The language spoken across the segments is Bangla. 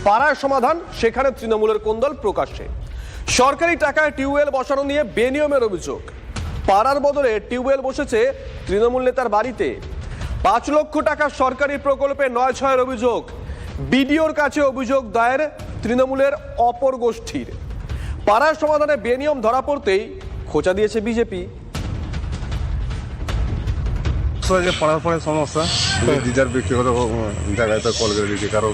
পাড়ার সমাধান, সেখানে তৃণমূলের কোন্দল প্রকাশ্যে। সরকারি টাকায় টিউবওয়েল বসানো নিয়ে বেনিয়মের অভিযোগ। পাড়ার বদলে টিউবওয়েল বসেছে তৃণমূল নেতার বাড়িতে। 5 লক্ষ টাকা সরকারি প্রকল্পে 9/6 অভিযোগ। বিডিওর কাছে অভিযোগ দায়ের তৃণমূলের অপর গোষ্ঠীর। পাড়ার সমাধানে বেনিয়ম ধরা পড়তেই খোঁচা দিয়েছে বিজেপি। পাড়ার পরে সমস্যা, যার ব্যক্তিগত জায়গায় তো কল করে দিচ্ছে, কারণ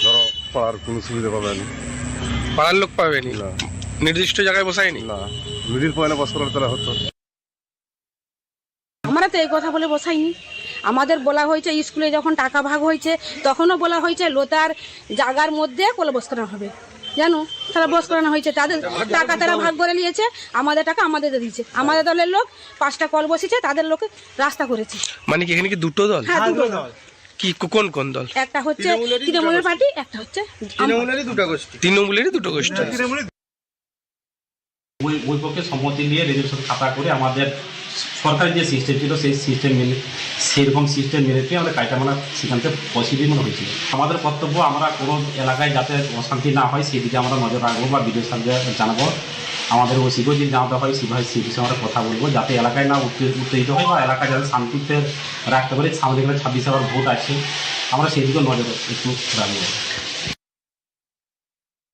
ধরো পাড়ার কোনো সুবিধা পাবে না, পাড়ার লোক পাবেনি, না নির্দিষ্ট জায়গায় বসায়নি, না মিডিল পয়েন্টে বস করার তারা হতো। আমরা তো এই কথা বলে বসাইনি। আমাদের বলা হয়েছে স্কুলে যখন টাকা ভাগ হয়েছে তখনও বলা হয়েছে লোতার জায়গার মধ্যে কলে বস করানো হবে, জানো তারা বস করানো হয়েছে, তাদের টাকা তারা ভাগ করে নিয়েছে, আমাদের টাকা আমাদের দিয়েছে। আমাদের দলের লোক 5টা কল বসেছে, তাদের লোকে রাস্তা করেছে। মানে কি এখানে কি দুটো দল? হ্যাঁ, দুটো দল। কি কোন কোন দল? একটা হচ্ছে তৃণমূলের পার্টি, একটা হচ্ছে তৃণমূলেরই দুটো গোষ্ঠী। ওই পক্ষে সম্মতি নিয়ে রেজুলেশন খাতা করে আমাদের সরকারি যে সিস্টেম ছিল সেই সিস্টেম মেনে, সেরকম সিস্টেম মেনে আমরা কাজটা মানে সেখান থেকে পজিটিভ মনে হয়েছিল। আমাদের কর্তব্য আমরা কোনো এলাকায় যাতে অশান্তি না হয় সেদিকে আমরা নজর রাখবো বা বিডিও সাহেবকে জানাবো। আমাদের ওসিকেও যদি জানাতে হয় সে বিষয়ে আমরা কথা বলবো, যাতে এলাকায় না উত্তেজিত হয় বা এলাকায় যাতে শান্তিতে রাখতে পারি। সামনে গেলে 26 আবার ভোট আছে, আমরা সেদিকেও নজর একটু রাখবো।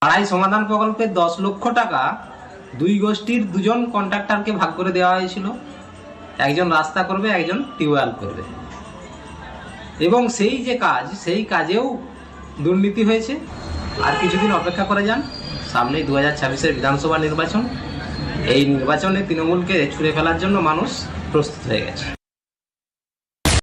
পাড়াই সমাধান প্রকল্পে 10 লক্ষ টাকা দুই গোষ্ঠীর দুজন কন্ট্রাক্টরকে ভাগ করে দেওয়া হয়েছিল। একজন রাস্তা করবে, একজন টিউবওয়েল করবে, এবং সেই যে কাজ, সেই কাজেও দুর্নীতি হয়েছে। আর কিছুদিন অপেক্ষা করে যান, সামনেই 2026-এর বিধানসভা নির্বাচন। এই নির্বাচনে তৃণমূলকে ছুঁড়ে ফেলার জন্য মানুষ প্রস্তুত হয়ে গেছে।